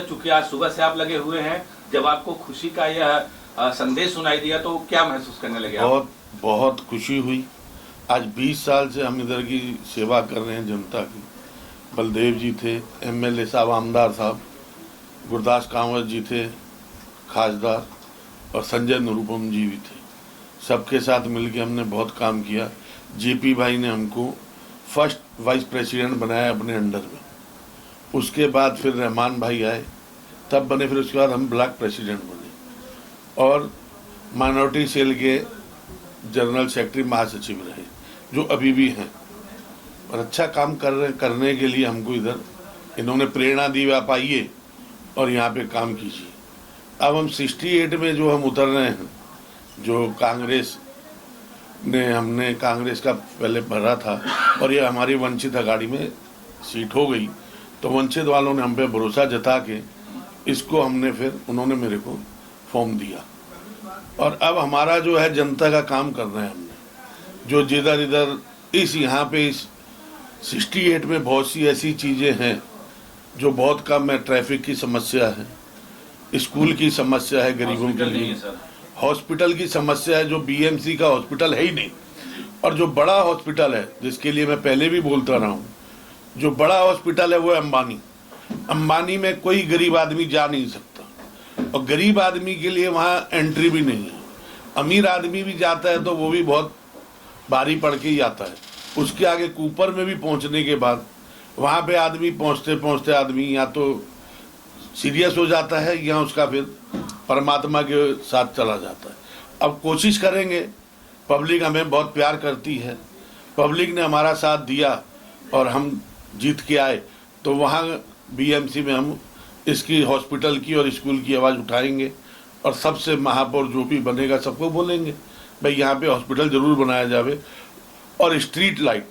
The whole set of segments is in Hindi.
चूंकि आज सुबह से आप लगे हुए हैं, जब आपको खुशी का यह संदेश सुनाई दिया तो क्या महसूस करने लगे? बहुत खुशी हुई। आज 20 साल से हम इधर की सेवा कर रहे हैं जनता की। बलदेव जी थे, एमएलए साहब, आमदार साहब, गुरदास कांवत जी थे खासदार, और संजय निरुपम जी भी थे। सबके साथ मिलके हमने बहुत काम किया। जेपी भाई ने हमको फर्स्ट वाइस प्रेसिडेंट बनाया अपने अंडर में। उसके बाद फिर रहमान भाई आए, तब बने। फिर उसके बाद हम ब्लॉक प्रेसिडेंट बने और माइनॉरिटी सेल के जनरल सेक्रेटरी महासचिव रहे, जो अभी भी हैं। और अच्छा काम करने के लिए हमको इधर इन्होंने प्रेरणा दी, आप आइए और यहाँ पे काम कीजिए। अब हम 68 में जो हम उतर रहे हैं, जो कांग्रेस ने, हमने कांग्रेस का पहले भरा था और ये हमारी वंचित अघाड़ी में सीट हो गई, तो वंचित वालों ने हम पे भरोसा जता के इसको हमने फिर उन्होंने मेरे को फॉर्म दिया। और अब हमारा जो है जनता का काम कर रहे हैं हमने, जो जिधर इधर इस यहाँ पे इस 68 में बहुत सी ऐसी चीज़ें हैं जो बहुत कम है। ट्रैफिक की समस्या है, स्कूल की समस्या है गरीबों के लिए, हॉस्पिटल की समस्या है, जो बीएमसी का हॉस्पिटल है ही नहीं। और जो बड़ा हॉस्पिटल है, जिसके लिए मैं पहले भी बोलता रहा हूँ, जो बड़ा हॉस्पिटल है वो है अंबानी में कोई गरीब आदमी जा नहीं सकता, और गरीब आदमी के लिए वहाँ एंट्री भी नहीं है। अमीर आदमी भी जाता है तो वो भी बहुत भारी पड़ के ही आता है। उसके आगे कूपर में भी पहुँचने के बाद वहाँ पे आदमी पहुँचते पहुँचते आदमी या तो सीरियस हो जाता है या उसका फिर परमात्मा के साथ चला जाता है। अब कोशिश करेंगे, पब्लिक हमें बहुत प्यार करती है, पब्लिक ने हमारा साथ दिया और हम जीत के आए, तो वहाँ बीएमसी में हम इसकी हॉस्पिटल की और स्कूल की आवाज़ उठाएंगे। और सबसे महापौर जो भी बनेगा सबको बोलेंगे भाई यहाँ पे हॉस्पिटल ज़रूर बनाया जाए। और स्ट्रीट लाइट,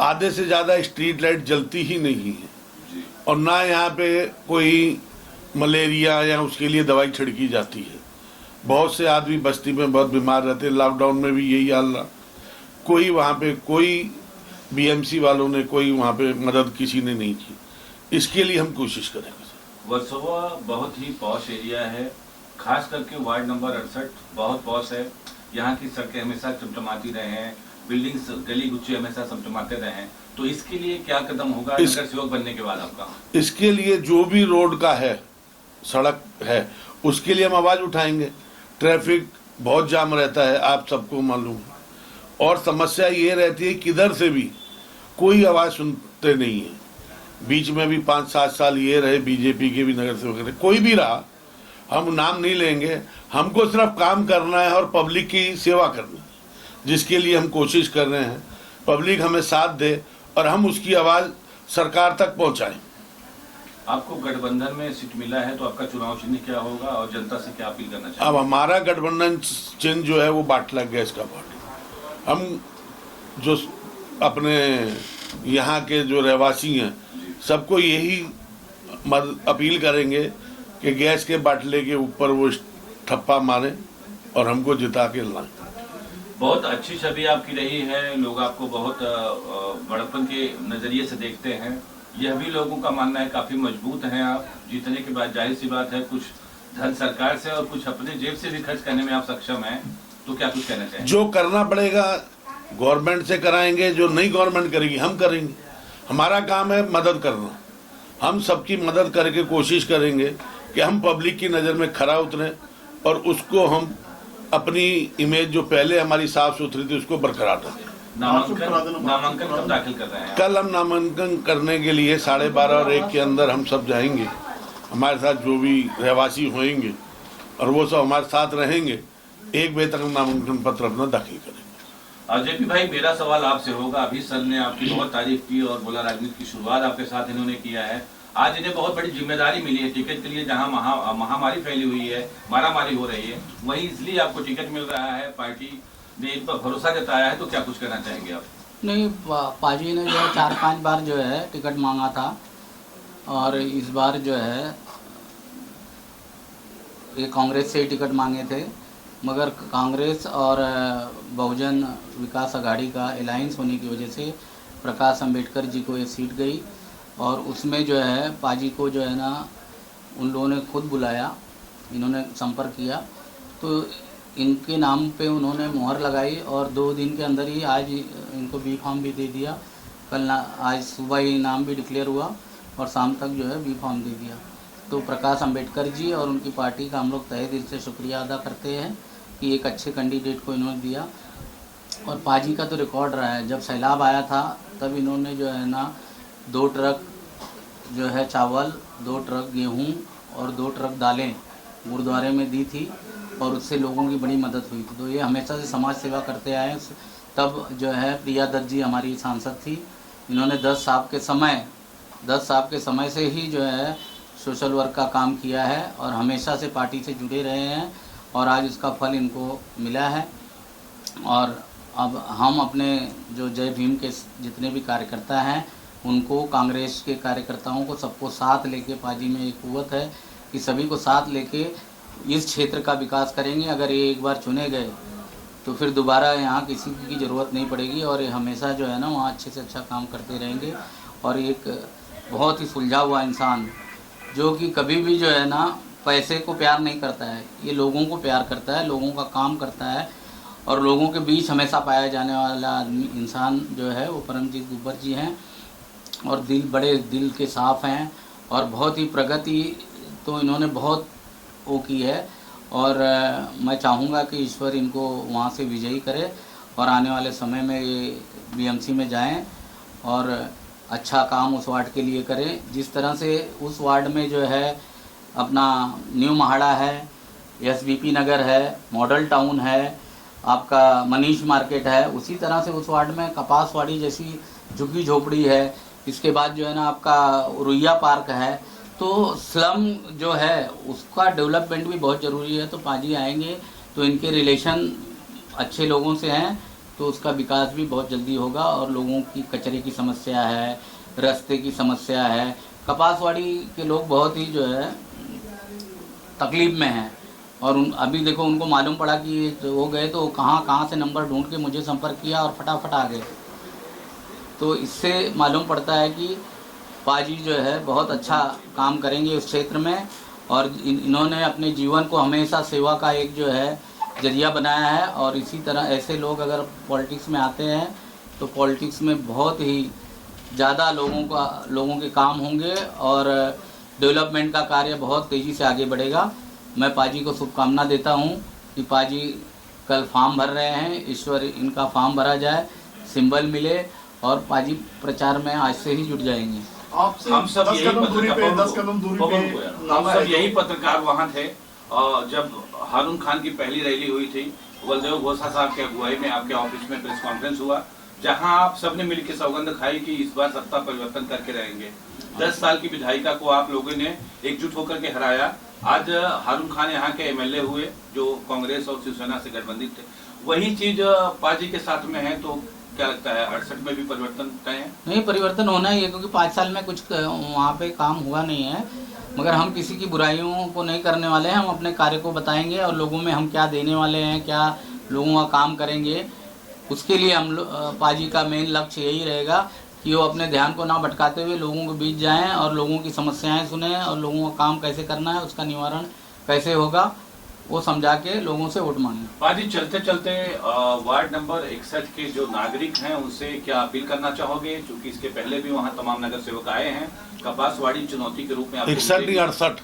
आधे से ज़्यादा स्ट्रीट लाइट जलती ही नहीं है, और ना यहाँ पे कोई मलेरिया या उसके लिए दवाई छिड़की जाती है। बहुत से आदमी बस्ती में बहुत बीमार रहते, लॉकडाउन में भी यही हाल रहा। कोई वहाँ पे, कोई बीएमसी वालों ने कोई वहाँ पे मदद किसी ने नहीं की। इसके लिए हम कोशिश करेंगे। वर्सोवा बहुत ही पॉश एरिया है, खास करके वार्ड नंबर 68 बहुत पॉश है। यहाँ की सड़कें हमेशा चमचमाती रहे हैं, बिल्डिंग्स गली गुच्चे हमेशा चमचमाते रहे हैं। तो इसके लिए क्या कदम होगा नगर सेवक बनने के बाद आपका? इसके लिए जो भी रोड का है, सड़क है, उसके लिए हम आवाज़ उठाएंगे। ट्रैफिक बहुत जाम रहता है, आप सबको मालूम है। और समस्या ये रहती है किधर से भी कोई आवाज़ सुनते नहीं है। बीच में भी 5-7 साल ये रहे, बीजेपी के भी नगर सेवक रहे, कोई भी रहा, हम नाम नहीं लेंगे। हमको सिर्फ काम करना है और पब्लिक की सेवा करनी है, जिसके लिए हम कोशिश कर रहे हैं। पब्लिक हमें साथ दे और हम उसकी आवाज़ सरकार तक पहुंचाएं। आपको गठबंधन में सीट मिला है, तो आपका चुनाव चिन्ह क्या होगा और जनता से क्या अपील करना चाहिए? अब हमारा गठबंधन चिन्ह जो है वो बाटला गैस का पार्टी। हम जो अपने यहाँ के जो रहवासी हैं सबको यही अपील करेंगे कि गैस के बाटले के ऊपर वो ठप्पा मारें और हमको जिता के लाएं। बहुत अच्छी छवि आपकी रही है, लोग आपको बहुत बड़प्पन के नज़रिए से देखते हैं। यह भी लोगों का मानना है, काफ़ी मजबूत हैं आप। जीतने के बाद जाहिर सी बात है कुछ धन सरकार से और कुछ अपने जेब से भी खर्च करने में आप सक्षम हैं। तो क्या कुछ कहना चाहिए? जो करना पड़ेगा गवर्नमेंट से कराएंगे, जो नहीं गवर्नमेंट करेगी हम करेंगे। हमारा काम है मदद करना, हम सबकी मदद करके कोशिश करेंगे कि हम पब्लिक की नज़र में खरा उतरें और उसको हम अपनी इमेज जो पहले हमारी साफ सुथरी थी उसको बरकरार रखें। नामांकन कब दाखिल कर रहे हैं? कल हम नामांकन करने के लिए 12:30 और 1 के अंदर हम सब जाएंगे। हमारे साथ जो भी रहवासी होंगे और वो सब हमारे साथ रहेंगे, 1 बजे तक नामांकन पत्र अपना दाखिल करेंगे। जेपी भाई, मेरा सवाल आपसे होगा, अभी सर ने आपकी बहुत तारीफ की और बोला राजनीति की शुरुआत आपके साथ इन्होंने किया है। आज इन्हें बहुत बड़ी जिम्मेदारी मिली है टिकट के लिए, जहां महामारी फैली हुई है, मारामारी हो रही है, वहीं इसलिए आपको टिकट मिल रहा है, पार्टी ने इन पर भरोसा जताया है, तो क्या कुछ कहना चाहेंगे आप? नहीं, पाजी ने जो है 4-5 बार जो है टिकट मांगा था और इस बार जो है ये कांग्रेस से ही टिकट मांगे थे, मगर कांग्रेस और बहुजन विकास आघाड़ी का अलायंस होने की वजह से प्रकाश अंबेडकर जी को ये सीट गई और उसमें जो है पाजी को जो है ना उन लोगों ने खुद बुलाया, इन्होंने संपर्क किया तो इनके नाम पे उन्होंने मोहर लगाई और 2 दिन के अंदर ही आज इनको बी फॉर्म भी दे दिया। आज सुबह ही नाम भी डिक्लेयर हुआ और शाम तक जो है बी फॉर्म दे दिया। तो प्रकाश अंबेडकर जी और उनकी पार्टी का हम लोग तहे दिल से शुक्रिया अदा करते हैं कि एक अच्छे कैंडिडेट को इन्होंने दिया। और पाजी का तो रिकॉर्ड रहा है, जब सैलाब आया था तब इन्होंने जो है ना 2 ट्रक जो है चावल, 2 ट्रक गेहूं और 2 ट्रक दालें गुरुद्वारे में दी थी और उससे लोगों की बड़ी मदद हुई थी। तो ये हमेशा से समाज सेवा करते आए। तब जो है प्रिया दत्त जी हमारी सांसद थी, इन्होंने 10 साहब के समय से ही जो है सोशल वर्क का काम किया है और हमेशा से पार्टी से जुड़े रहे हैं और आज उसका फल इनको मिला है। और अब हम अपने जो जय भीम के जितने भी कार्यकर्ता हैं उनको, कांग्रेस के कार्यकर्ताओं को, सबको साथ लेके, पाजी में एक कुव्वत है कि सभी को साथ लेके इस क्षेत्र का विकास करेंगे। अगर ये एक बार चुने गए तो फिर दोबारा यहाँ किसी की ज़रूरत नहीं पड़ेगी और ये हमेशा जो है ना वहाँ अच्छे से अच्छा काम करते रहेंगे। और एक बहुत ही सुलझा हुआ इंसान जो कि कभी भी जो है ना पैसे को प्यार नहीं करता है, ये लोगों को प्यार करता है, लोगों का काम करता है और लोगों के बीच हमेशा पाया जाने वाला आदमी इंसान जो है वो परमजीत गुब्बर जी हैं। और बड़े दिल के साफ़ हैं और बहुत ही प्रगति तो इन्होंने बहुत वो की है और मैं चाहूँगा कि ईश्वर इनको वहाँ से विजयी करे और आने वाले समय में ये बीएमसी में जाएं और अच्छा काम उस वार्ड के लिए करें। जिस तरह से उस वार्ड में जो है अपना न्यू महाड़ा है, एसबीपी नगर है, मॉडल टाउन है, आपका मनीष मार्केट है, उसी तरह से उस वार्ड में कपासवाड़ी जैसी झुग्गी झोपड़ी है। इसके बाद जो है ना आपका रुइया पार्क है। तो स्लम जो है उसका डेवलपमेंट भी बहुत ज़रूरी है। तो पाजी आएंगे तो इनके रिलेशन अच्छे लोगों से हैं तो उसका विकास भी बहुत जल्दी होगा। और लोगों की कचरे की समस्या है, रास्ते की समस्या है, कपासवाड़ी के लोग बहुत ही जो है तकलीफ़ में हैं और अभी देखो उनको मालूम पड़ा कि वो गए तो कहाँ से नंबर ढूंढ के मुझे संपर्क किया और फटाफट आ गए। तो इससे मालूम पड़ता है कि पाजी जो है बहुत अच्छा काम करेंगे उस क्षेत्र में। और इन्होंने अपने जीवन को हमेशा सेवा का एक जो है जरिया बनाया है। और इसी तरह ऐसे लोग अगर पॉलिटिक्स में आते हैं तो पॉलिटिक्स में बहुत ही ज़्यादा लोगों के काम होंगे और डेवलपमेंट का कार्य बहुत तेज़ी से आगे बढ़ेगा। मैं पाजी को शुभकामना देता हूं कि पाजी कल फॉर्म भर रहे हैं, ईश्वर इनका फॉर्म भरा जाए, सिंबल मिले और पाजी प्रचार में आज से ही जुट जाएंगे। हम सब यही पत्रकार वहाँ थे और जब हारून खान की पहली रैली हुई थी, बलदेव घोषा साहब के अगुवाई में आपके ऑफिस में प्रेस कॉन्फ्रेंस हुआ, जहां आप सबने मिलकर सौगंध खाई कि इस बार सत्ता परिवर्तन करके रहेंगे। 10 साल की विधायिका को आप लोगों ने एकजुट होकर के हराया। आज हारून खान यहाँ के एमएलए हुए जो कांग्रेस और शिवसेना से गठबंधित थे। वही चीज पाजी के साथ में है, तो क्या लगता है 68 में भी परिवर्तन तय है? नहीं, परिवर्तन होना ही है क्योंकि 5 साल में कुछ वहाँ पे काम हुआ नहीं है। मगर हम किसी की बुराइयों को नहीं करने वाले हैं, हम अपने कार्य को बताएंगे और लोगों में हम क्या देने वाले हैं, क्या लोगों का काम करेंगे, उसके लिए हम पाजी का मेन लक्ष्य यही रहेगा कि वो अपने ध्यान को ना भटकाते हुए लोगों के बीच जाएं और लोगों की समस्याएं सुनें और लोगों का काम कैसे करना है, उसका निवारण कैसे होगा, वो समझा के लोगों से वोट मांगे। बाजी चलते चलते वार्ड नंबर 61 के जो नागरिक हैं उनसे क्या अपील करना चाहोगे, क्योंकि इसके पहले भी वहां तमाम नगर सेवक आए हैं, कपासवाड़ी चुनौती के रूप में 61 नहीं 68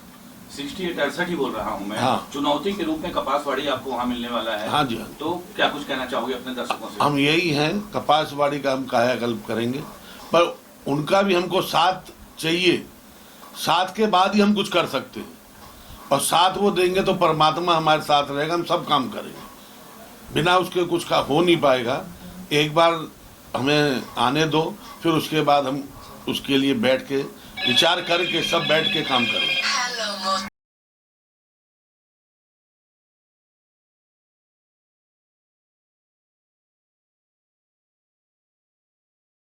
68 ही बोल रहा हूं मैं। हाँ। चुनौती के रूप में कपासवाड़ी आपको वहां मिलने वाला है। हाँ जी, हाँ। तो क्या कुछ कहना चाहोगे अपने दर्शकों से? हम यही हैं, कपासवाड़ी का हम कायाकल्प करेंगे, पर उनका भी हमको साथ चाहिए। साथ के बाद ही हम कुछ कर सकते हैं, और साथ वो देंगे तो परमात्मा हमारे साथ रहेगा, हम सब काम करेंगे। बिना उसके कुछ का हो नहीं पाएगा। एक बार हमें आने दो, फिर उसके बाद हम उसके लिए बैठ के विचार करके सब बैठ के काम करेंगे।